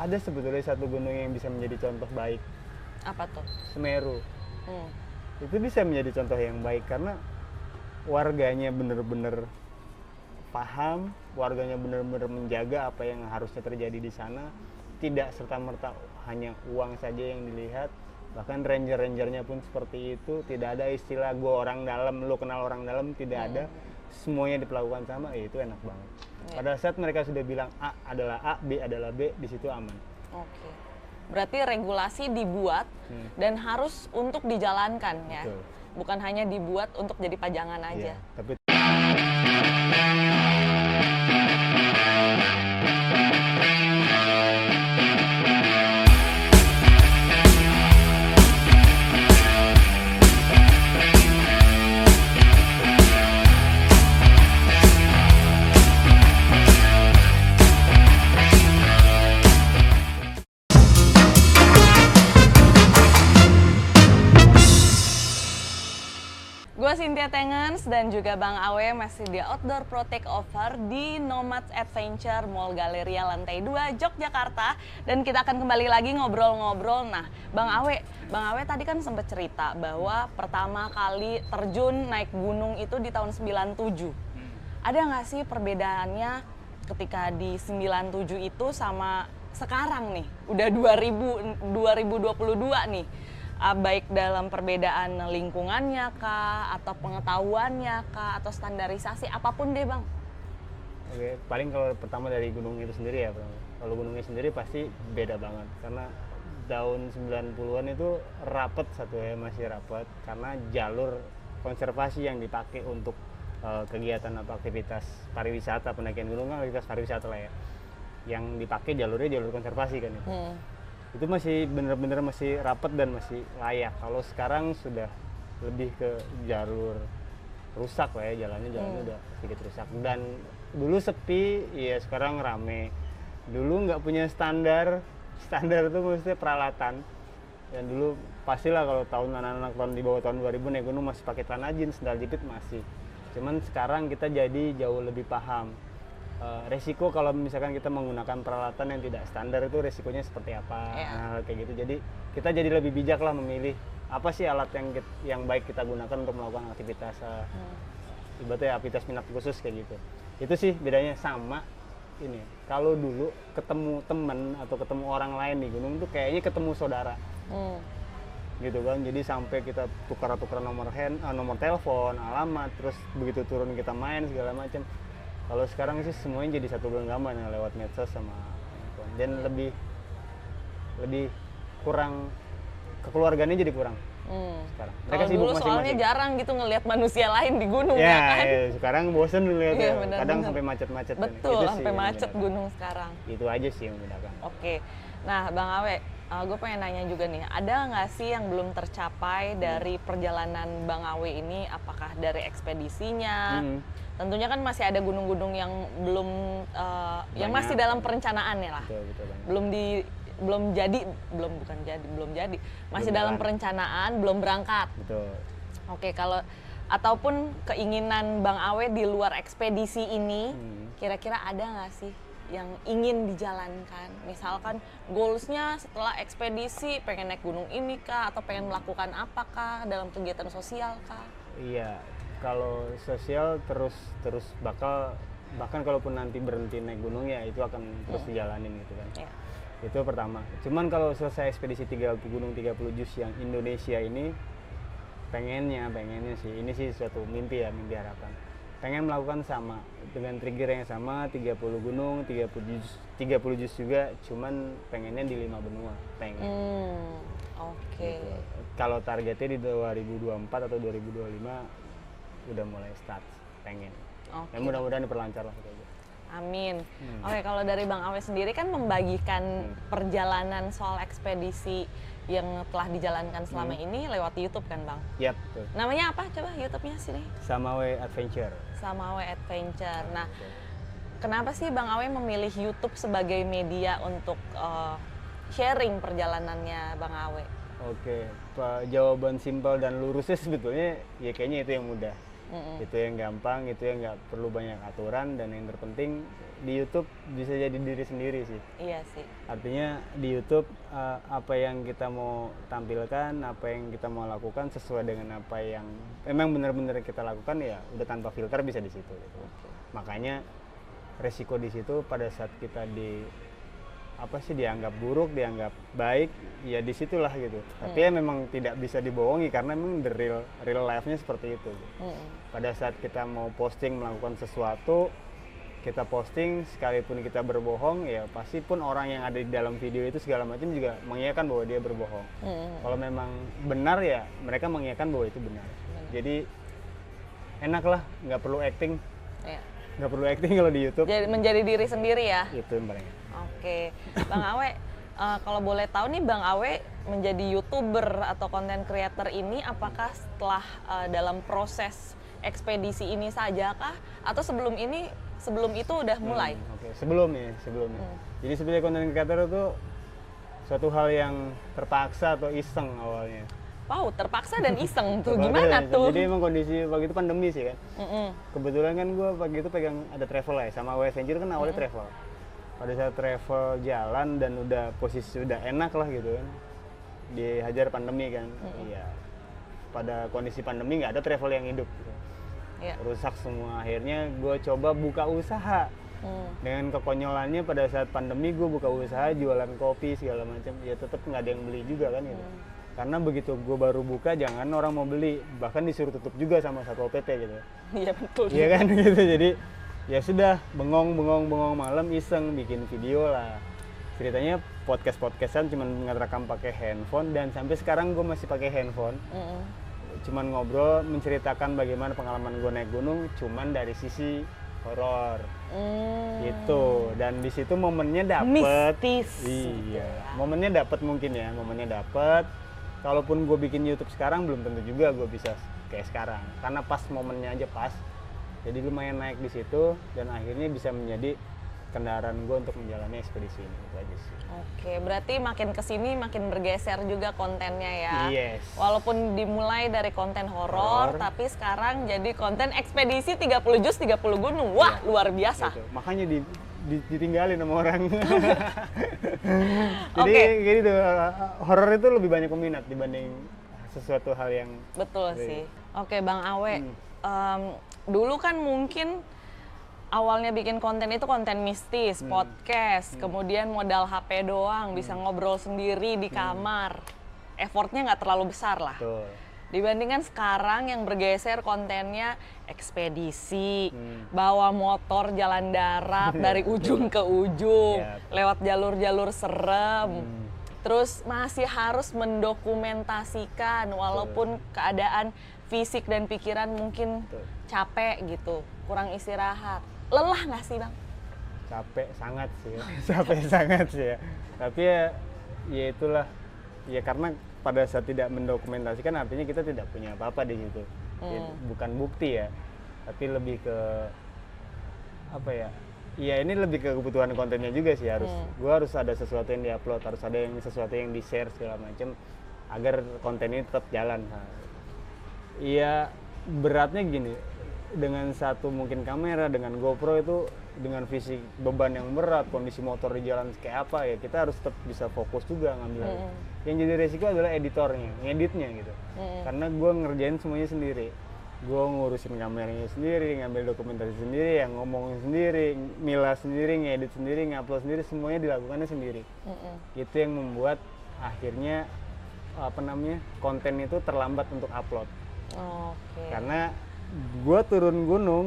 ada sebetulnya satu gunung yang bisa menjadi contoh baik. Apa tuh? Semeru. Hmm. Itu bisa menjadi contoh yang baik karena warganya benar-benar paham, warganya benar-benar menjaga apa yang harusnya terjadi di sana, tidak serta-merta hanya uang saja yang dilihat. Bahkan ranger-rangernya pun seperti itu, tidak ada istilah gue orang dalam, lu kenal orang dalam, tidak ada. Semuanya diperlakukan sama, itu enak banget. Pada saat mereka sudah bilang A adalah A, B adalah B, di situ aman. Oke. Berarti regulasi dibuat dan harus untuk dijalankan ya. Betul. Bukan hanya dibuat untuk jadi pajangan aja. Iya, tapi Gue Cynthia Tengens dan juga Bang Awe masih di Outdoor Pro Takeover di Nomads Adventure Mall Galeria lantai 2 Yogyakarta, dan kita akan kembali lagi ngobrol-ngobrol. Nah, Bang Awe tadi kan sempat cerita bahwa pertama kali terjun naik gunung itu di tahun 97. Ada nggak sih perbedaannya ketika di 97 itu sama sekarang nih? Udah 2022 nih. Baik dalam perbedaan lingkungannya kah, atau pengetahuannya kah, atau standarisasi, apapun deh Bang. Oke, paling kalau pertama dari gunung itu sendiri ya, kalau gunungnya sendiri pasti beda banget. Karena tahun 90-an itu rapet masih rapet. Karena jalur konservasi yang dipakai untuk kegiatan atau aktivitas pariwisata, pendakian gunung kan aktivitas pariwisata lah ya. Yang dipakai jalurnya jalur konservasi kan itu. Itu masih bener-bener masih rapet dan masih layak. Kalau sekarang sudah lebih ke jalur rusak lah ya, jalannya udah sedikit rusak. Dan dulu sepi, ya sekarang rame. Dulu nggak punya standar itu maksudnya peralatan. Dan dulu pastilah kalau tahun anak-anak tahun di bawah tahun 2000 naik gunung masih pakai celana jeans, sandal jepit masih. Cuman sekarang kita jadi jauh lebih paham. Resiko kalau misalkan kita menggunakan peralatan yang tidak standar itu resikonya seperti apa, nah, kayak gitu. Jadi kita jadi lebih bijak lah memilih apa sih alat yang baik kita gunakan untuk melakukan aktivitas ibaratnya aktivitas minat khusus kayak gitu. Itu sih bedanya sama ini. Kalau dulu ketemu temen atau ketemu orang lain di gunung tuh kayaknya ketemu saudara, gitu kan. Jadi sampai kita tukar-tukar nomor telepon, alamat, terus begitu turun kita main segala macam. Kalau sekarang sih semuanya jadi satu genggaman ya, lewat medsos sama handphone. Dan lebih kurang, kekeluargaannya jadi kurang sekarang. Mereka sibuk dulu masing-masing. Soalnya jarang gitu ngelihat manusia lain di gunung Ya, ya kan. ya sekarang bosen lihat Iya, ya. benar, Kadang benar. sampai macet-macet. Betul, Itu sampai sih yang macet membedakan. gunung sekarang. Itu aja sih yang membedakan. Oke, nah Bang Awe, gue pengen nanya juga nih, ada nggak sih yang belum tercapai dari perjalanan Bang Awe ini? Apakah dari ekspedisinya? Tentunya kan masih ada gunung-gunung yang belum, yang masih dalam perencanaan ya lah. Betul, banyak. Belum jadi, masih Belum dalam jalan. perencanaan, belum berangkat. Betul. Oke, kalau ataupun keinginan Bang Awe di luar ekspedisi ini, kira-kira ada nggak sih yang ingin dijalankan? Misalkan goalsnya setelah ekspedisi pengen naik gunung ini kah, atau pengen melakukan apakah dalam kegiatan sosial kah? Iya, kalau sosial terus bahkan kalaupun nanti berhenti naik gunung ya itu akan terus dijalanin gitu kan. Iya. Itu pertama. Cuman kalau selesai ekspedisi gunung 30 juz yang Indonesia ini, pengennya sih, ini sih suatu mimpi harapan. Pengen melakukan sama dengan trigger yang sama, 30 gunung, 30 juz juga, cuman pengennya di 5 benua, pengen. Oke. Gitu. Kalau targetnya di 2024 atau 2025 udah mulai start, pengen. Oke. Dan mudah-mudahan diperlancar lah kayak gitu. Amin. Oke, kalau dari Bang Awe sendiri kan membagikan perjalanan soal ekspedisi yang telah dijalankan selama ini lewat YouTube kan Bang? Yap, betul. Namanya apa coba YouTube-nya sini? Samawe Adventure. Samawe Adventure. Nah, kenapa sih Bang Awe memilih YouTube sebagai media untuk sharing perjalanannya Bang Awe? Oke, jawaban simpel dan lurusnya sebetulnya ya kayaknya itu yang mudah. Itu yang gampang, itu yang nggak perlu banyak aturan, dan yang terpenting di YouTube bisa jadi diri sendiri sih. Iya sih. Artinya di YouTube apa yang kita mau tampilkan, apa yang kita mau lakukan sesuai dengan apa yang memang benar-benar kita lakukan, ya udah tanpa filter bisa di situ gitu. Makanya resiko di situ pada saat kita dianggap buruk, dianggap baik, ya disitulah gitu. Tapi ya memang tidak bisa dibohongi karena memang the real life-nya seperti itu. Pada saat kita mau posting melakukan sesuatu, kita posting sekalipun kita berbohong, ya pasti pun orang yang ada di dalam video itu segala macam juga mengiyakan bahwa dia berbohong. Kalau memang benar, ya mereka mengiyakan bahwa itu benar. Jadi enak lah, nggak perlu acting. Nggak perlu acting kalau di YouTube. Jadi menjadi diri sendiri ya. Itu yang paling. Oke, Bang Awe, kalau boleh tahu nih Bang Awe menjadi YouTuber atau content creator ini apakah setelah dalam proses ekspedisi ini saja kah? Atau sebelum itu udah mulai? Sebelumnya. Jadi sebenarnya content creator itu suatu hal yang terpaksa atau iseng awalnya. Wow, terpaksa dan iseng tuh, gimana tuh? Jadi emang kondisi waktu itu pandemi sih kan. Kebetulan kan gue pagi itu pegang ada travel ya, sama Away Adventure kan awalnya travel. Pada saat travel jalan dan udah posisi udah enak lah gitu kan, dihajar pandemi kan. Iya. Pada kondisi pandemi nggak ada travel yang hidup gitu. Rusak semua. Akhirnya gue coba buka usaha. Dengan kekonyolannya pada saat pandemi gue buka usaha jualan kopi segala macam, ya tetap nggak ada yang beli juga kan gitu. Karena begitu gue baru buka, jangan orang mau beli, bahkan disuruh tutup juga sama Satpol PP gitu. Iya betul. Iya kan gitu. Jadi ya sudah, bengong malam iseng bikin video lah. Ceritanya podcastan cuman ngerekam pakai handphone, dan sampai sekarang gue masih pakai handphone. Cuman ngobrol, menceritakan bagaimana pengalaman gue naik gunung, cuman dari sisi horor. Gitu. Dan di situ momennya dapet. Mistis. Iya. Momennya dapet. Kalaupun gue bikin YouTube sekarang belum tentu juga gue bisa kayak sekarang, karena pas momennya aja pas. Jadi lumayan naik di situ, dan akhirnya bisa menjadi kendaraan gue untuk menjalani ekspedisi ini. Itu aja sih. Oke, berarti makin kesini makin bergeser juga kontennya ya. Yes. Walaupun dimulai dari konten horor, tapi sekarang jadi konten ekspedisi 30 juz 30 gunung. Wah, luar biasa. Gitu. Makanya ditinggalin sama orang. Jadi gitu, horor itu lebih banyak peminat dibanding sesuatu hal yang betul sih. Oke, Bang Awe, dulu kan mungkin awalnya bikin konten itu konten mistis, podcast, kemudian modal HP doang, bisa ngobrol sendiri di kamar. Effortnya nggak terlalu besar lah. Betul. Dibandingkan sekarang yang bergeser kontennya ekspedisi, bawa motor jalan darat dari ujung ke ujung, lewat jalur-jalur serem. Terus masih harus mendokumentasikan walaupun keadaan fisik dan pikiran mungkin capek gitu, kurang istirahat. Lelah nggak sih Bang? Capek sangat sih ya. Tapi ya itulah, ya karena pada saat tidak mendokumentasikan artinya kita tidak punya apa-apa di situ. Bukan bukti ya, tapi lebih ke apa ya? Iya, ini lebih ke kebutuhan kontennya juga sih. Gua harus ada sesuatu yang diupload, harus ada sesuatu yang di share segala macam agar konten ini tetap jalan. Iya, beratnya gini, dengan satu mungkin kamera, dengan GoPro itu dengan fisik beban yang berat, kondisi motor di jalan kayak apa, ya kita harus tetap bisa fokus juga ngambil. Yang jadi resiko adalah editornya, ngeditnya gitu. Karena gue ngerjain semuanya sendiri. Gue ngurusin kameranya sendiri, ngambil dokumentasi sendiri, yang ngomong sendiri, milah sendiri, ngedit sendiri, ngupload sendiri, semuanya dilakukannya sendiri. Itu yang membuat akhirnya konten itu terlambat untuk upload. Karena gue turun gunung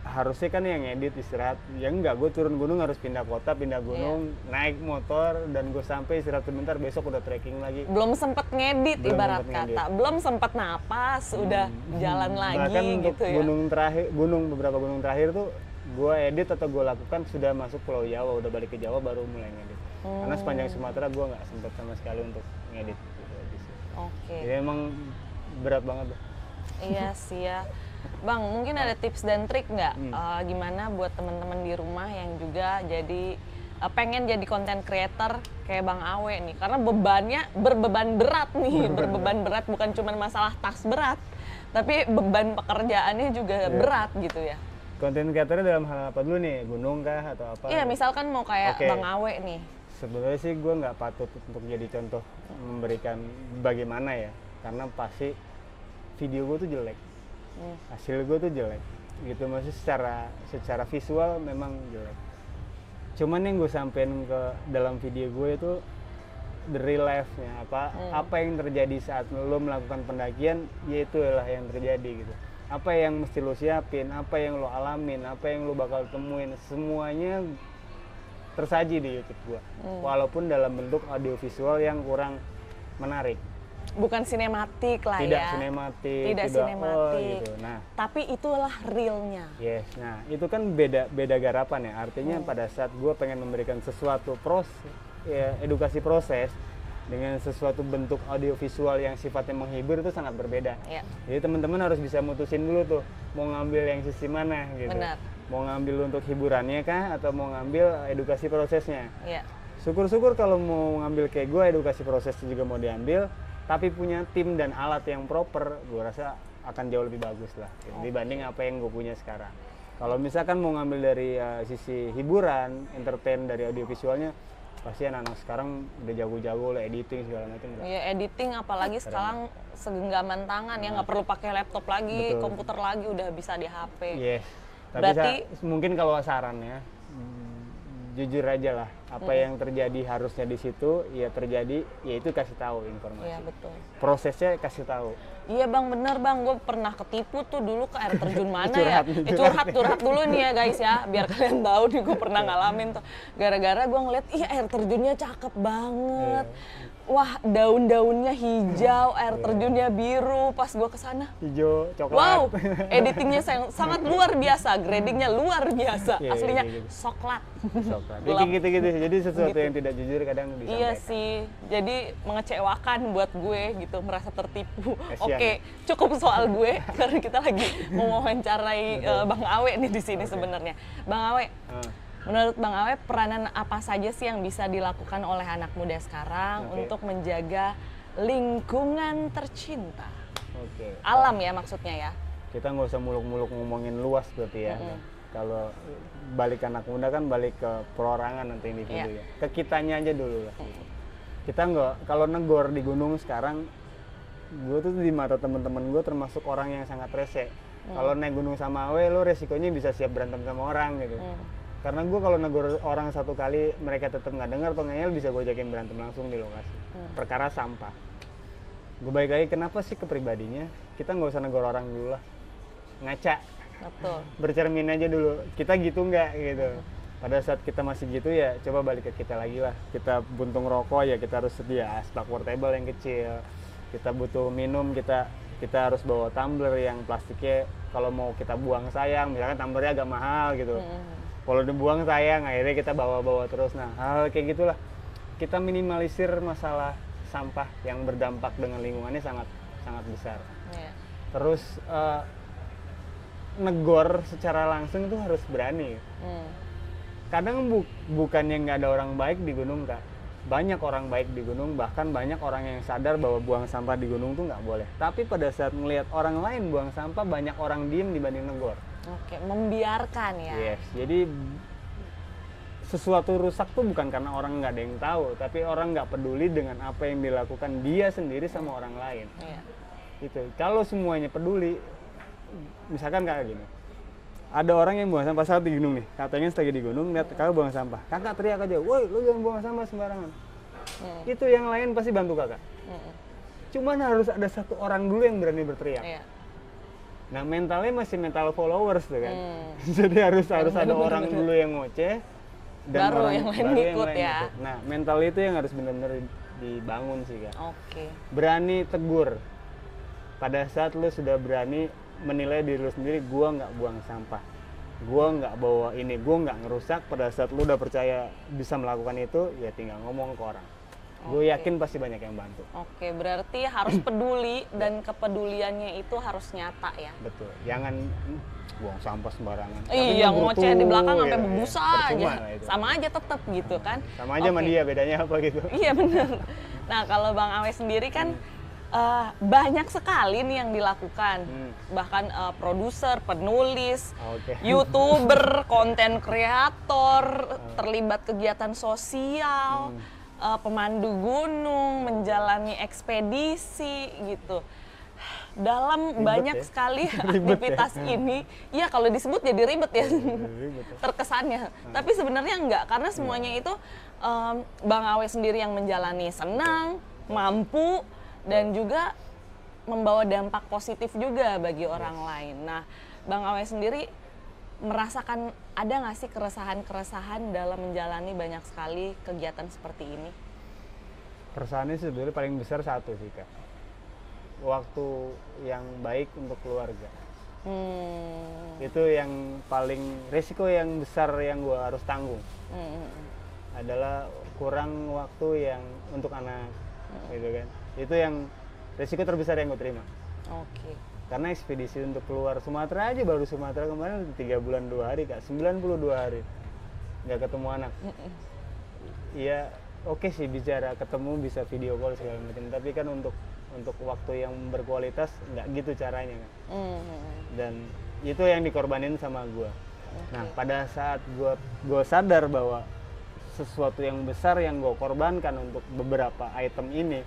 harusnya kan yang ngedit istirahat, ya enggak, gue turun gunung harus pindah kota, pindah gunung, naik motor, dan gue sampai istirahat sebentar, besok udah trekking lagi. Belum sempet ngedit, ibarat kata, belum sempet napas, udah jalan lagi. Bahkan untuk gitu ya. beberapa gunung terakhir tuh gue edit atau gue lakukan sudah masuk Pulau Jawa, udah balik ke Jawa baru mulai ngedit. Karena sepanjang Sumatera gue nggak sempet sama sekali untuk ngedit. Jadi emang berat banget. Iya sih ya. Bang, mungkin ada tips dan trik nggak gimana buat teman-teman di rumah yang juga jadi pengen jadi content creator kayak Bang Awe nih, karena berbeban berat nih, berbeban berat bukan cuma masalah tas berat, Tapi beban pekerjaannya juga berat gitu ya. Konten kreatornya dalam hal apa dulu nih? Gunung kah atau apa? Iya, misalkan mau kayak Oke. Bang Awe nih. Sebenarnya sih gue nggak patut untuk jadi contoh memberikan bagaimana ya, karena pasti video gue tuh jelek, hasil gue tuh jelek, gitu maksudnya secara visual memang jelek. Cuman yang gue sampein ke dalam video gue itu the real life-nya, apa yang terjadi saat lo melakukan pendakian, yaitu adalah yang terjadi gitu. Apa yang mesti lo siapin, apa yang lo alamin, apa yang lo bakal temuin, semuanya tersaji di YouTube gua. Walaupun dalam bentuk audiovisual yang kurang menarik. Bukan sinematik lah Tidak ya. sinematik, Tidak sinematik. gitu. Nah, tapi itulah realnya. yes. Nah, itu kan beda garapan ya. Artinya pada saat gua pengen memberikan sesuatu edukasi proses dengan sesuatu bentuk audiovisual yang sifatnya menghibur itu sangat berbeda. Ya. Jadi teman-teman harus bisa mutusin dulu tuh mau ngambil yang sisi mana gitu. Benar. Mau ngambil untuk hiburannya kah atau mau ngambil edukasi prosesnya. Iya. Syukur-syukur kalau mau ngambil kayak gue, edukasi prosesnya juga mau diambil, tapi punya tim dan alat yang proper, gue rasa akan jauh lebih bagus lah dibanding apa yang gue punya sekarang. Kalau misalkan mau ngambil dari sisi hiburan, entertain dari audiovisualnya, pasti anak-anak sekarang udah jago-jago lah, editing segala macam. Iya, editing apalagi sekarang segenggaman tangan ya, nggak perlu pakai laptop lagi, Betul. komputer lagi, udah bisa di HP. Yes. Tapi Berarti mungkin kalau sarannya jujur aja lah, apa yang terjadi harusnya di situ ya terjadi, yaitu kasih tahu informasi. iya betul. Prosesnya kasih tahu. Iya bang, bener bang, gue pernah ketipu tuh dulu ke air terjun mana Curhat, ya. Curhat dulu nih ya guys ya, biar kalian tahu nih gue pernah ngalamin tuh. Gara-gara gue ngeliat, ih air terjunnya cakep banget. Wah, daun-daunnya hijau, air terjunnya biru. Pas gue kesana, Hijau, coklat. wow, editingnya sangat luar biasa, gradingnya luar biasa. Iya, Aslinya iya, gitu. soklat. Coklat. Gelap. Kayak gitu-gitu. Jadi sesuatu Gitu. yang tidak jujur kadang disampaikan. Iya sih, jadi mengecewakan buat gue gitu, merasa tertipu. Kasian. Oke, cukup soal gue karena kita lagi mewawancarai Bang Awe nih di sini sebenarnya. Bang Awe, menurut Bang Awe peranan apa saja sih yang bisa dilakukan oleh anak muda sekarang untuk menjaga lingkungan tercinta? Oke. Alam ya maksudnya ya. Kita nggak usah muluk-muluk ngomongin luas berarti ya. Kalau balik anak muda kan balik ke perorangan nanti individu ya. Ke kitanya aja dulu lah. Kita nggak, kalau negor di gunung sekarang, gue tuh di mata temen-temen gue termasuk orang yang sangat rese. Kalau naik gunung sama Awe, lo resikonya bisa siap berantem sama orang gitu. Karena gue kalau negor orang satu kali, mereka tetap nggak dengar atau ngeyel, bisa gue ajakin berantem langsung di lokasi. Perkara sampah. Gue balik lagi, kenapa sih ke pribadinya? Kita nggak usah negor orang dulu lah. Ngaca. Betul. Bercermin aja dulu, kita gitu nggak gitu. Pada saat kita masih gitu ya coba balik ke kita lagi lah. Kita buntung rokok ya kita harus sedia asbak portable yang kecil. Kita butuh minum, kita harus bawa tumbler yang plastiknya kalau mau kita buang sayang, misalkan tumblernya agak mahal gitu. Kalau dibuang sayang, akhirnya kita bawa-bawa terus. Nah, hal kayak gitulah. Kita minimalisir masalah sampah yang berdampak dengan lingkungannya sangat besar. Iya. Terus negor secara langsung itu harus berani. Kadang bukannya nggak ada orang baik di gunung, Kak. Banyak orang baik di gunung, bahkan banyak orang yang sadar bahwa buang sampah di gunung tuh nggak boleh. Tapi pada saat melihat orang lain buang sampah, banyak orang diem dibanding negor. Oke, membiarkan ya. Yes, jadi sesuatu rusak tuh bukan karena orang nggak ada yang tahu, tapi orang nggak peduli dengan apa yang dilakukan dia sendiri sama orang lain. Iya. Gitu. Kalau semuanya peduli, misalkan kayak gini, ada orang yang buang sampah saat di gunung nih, katanya lagi di gunung, lihat kakak buang sampah, kakak teriak aja, woi lu jangan buang sampah sembarangan. Itu yang lain pasti bantu kakak. Cuman harus ada satu orang dulu yang berani berteriak. Iya. Nah mentalnya masih mental followers tuh kan. Jadi harus ada orang dulu yang ngoceh dan Baru orang yang lain baru ngikut ya. ngikut. Nah mental itu yang harus benar-benar dibangun sih Kak. Oke. Berani tegur. Pada saat lu sudah berani menilai diri lu sendiri, gua nggak buang sampah, gua nggak bawa ini, gua nggak ngerusak. Pada saat lu udah percaya bisa melakukan itu, ya tinggal ngomong ke orang. Gue yakin pasti banyak yang bantu. Oke, berarti harus peduli dan kepeduliannya itu harus nyata ya. Betul. Jangan buang sampah sembarangan. Iya, ngoceh di belakang sampai berbusa aja. Percuma lah itu. Sama aja tetap gitu kan. Sama aja sama Oke. dia, bedanya apa gitu. Iya bener. Nah kalau Bang Awe sendiri kan Banyak sekali nih yang dilakukan, bahkan produser, penulis, YouTuber, konten kreator, terlibat kegiatan sosial, pemandu gunung, menjalani ekspedisi gitu. Dalam Ribet banyak ya? sekali Ribet aktivitas ya? ini, ya kalau disebut jadi ribet ya, Ribet ya. terkesannya. Tapi sebenarnya enggak, karena semuanya itu Bang Awe sendiri yang menjalani senang, mampu, dan juga membawa dampak positif juga bagi orang lain. Nah, Bang Awe sendiri merasakan ada nggak sih keresahan-keresahan dalam menjalani banyak sekali kegiatan seperti ini? Keresahannya sebenarnya paling besar satu sih Kak, waktu yang baik untuk keluarga. Itu yang paling resiko yang besar yang gue harus tanggung. Adalah kurang waktu yang untuk anak, gitu kan. Itu yang resiko terbesar yang gue terima. Oke. Karena ekspedisi untuk keluar Sumatera aja, baru Sumatera kemarin 3 bulan 2 hari Kak, 92 hari nggak ketemu anak. Iya, oke sih bicara ketemu, bisa video call segala macam, tapi kan untuk waktu yang berkualitas nggak gitu caranya kan. Dan itu yang dikorbanin sama gue. Nah, pada saat gue sadar bahwa sesuatu yang besar yang gue korbankan untuk beberapa item ini,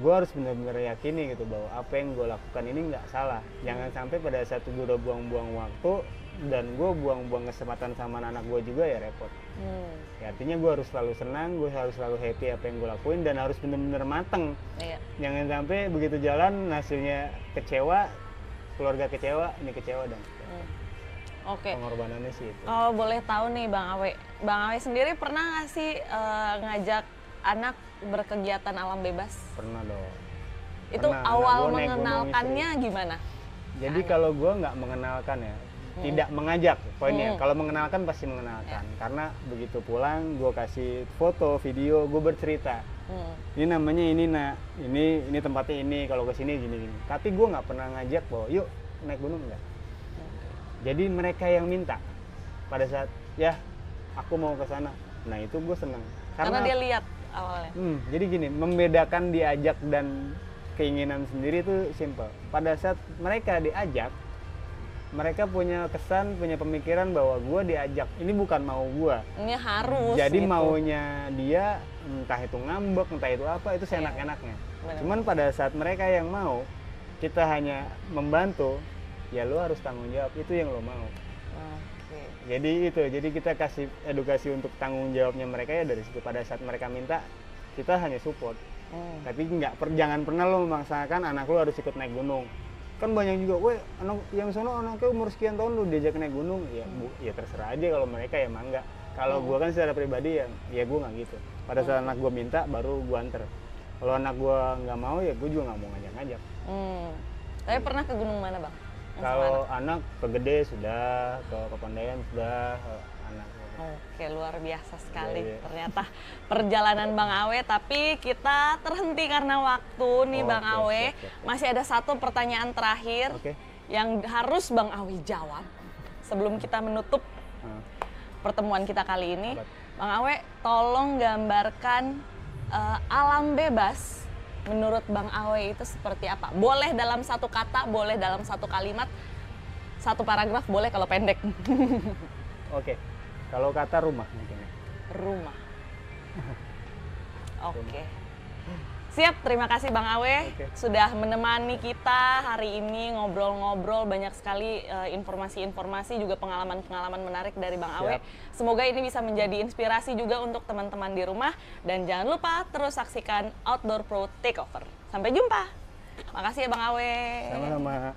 gue harus benar-benar yakini gitu bahwa apa yang gue lakukan ini nggak salah. Jangan sampai pada saat gue udah buang-buang waktu dan gue buang-buang kesempatan sama anak gue juga, ya repot. Ya, artinya gue harus selalu senang, gue harus selalu happy apa yang gue lakuin, dan harus benar-benar mateng. Jangan sampai begitu jalan hasilnya kecewa, keluarga kecewa, ini kecewa dan Oke. pengorbanannya sih itu. Oh, boleh tahu nih Bang Awe sendiri pernah nggak sih ngajak anak berkegiatan alam bebas? Pernah dong. Itu Pernah. awal Gua naik gunung mengenalkannya gimana? Jadi kalau gue nggak mengenalkan ya, tidak mengajak poinnya. Kalau mengenalkan pasti mengenalkan, karena begitu pulang gue kasih foto, video, gue bercerita. Ini namanya ini ini tempatnya ini, kalau ke sini gini. Tapi gue nggak pernah ngajak bahwa yuk naik gunung, enggak. Jadi mereka yang minta pada saat ya aku mau ke sana. Nah, itu gue seneng. Karena dia lihat awalnya. Jadi gini, membedakan diajak dan keinginan sendiri itu simple. Pada saat mereka diajak, mereka punya kesan, punya pemikiran bahwa gue diajak. Ini bukan mau gue. Ini harus. Jadi gitu. maunya dia, entah itu ngambek, entah itu apa, itu seenak-enaknya. Cuman pada saat mereka yang mau, kita hanya membantu, ya lo harus tanggung jawab, itu yang lo mau. Jadi kita kasih edukasi untuk tanggung jawabnya mereka ya dari situ. Pada saat mereka minta, kita hanya support. Tapi jangan pernah lo memaksakan anak lo harus ikut naik gunung. Kan banyak juga, weh anak yang sono anaknya umur sekian tahun lo diajak naik gunung. Ya ya terserah aja, kalau mereka ya mangga. Kalau gua kan secara pribadi ya gua nggak gitu. Pada saat anak gua minta, baru gua anter. Kalau anak gua nggak mau, ya gua juga nggak mau ngajak-ngajak. Tapi pernah ke gunung mana Bang? Kalau anak ke Gede sudah, ke Papandayan sudah, anak. Oke, luar biasa sekali. Iya. Ternyata perjalanan Bang Awe, tapi kita terhenti karena waktu nih Bang Awe. Siap. Masih ada satu pertanyaan terakhir yang harus Bang Awe jawab sebelum kita menutup pertemuan kita kali ini. Bang Awe, tolong gambarkan alam bebas menurut Bang Awe itu seperti apa? Boleh dalam satu kata, boleh dalam satu kalimat, satu paragraf, boleh kalau pendek. Oke. Kalau kata rumah mungkin. Rumah. Oke. Siap, terima kasih Bang Awe sudah menemani kita hari ini ngobrol-ngobrol, banyak sekali informasi-informasi juga pengalaman-pengalaman menarik dari Bang Awe. Semoga ini bisa menjadi inspirasi juga untuk teman-teman di rumah, dan jangan lupa terus saksikan Outdoor Pro Takeover. Sampai jumpa. Makasih ya Bang Awe. Sama-sama.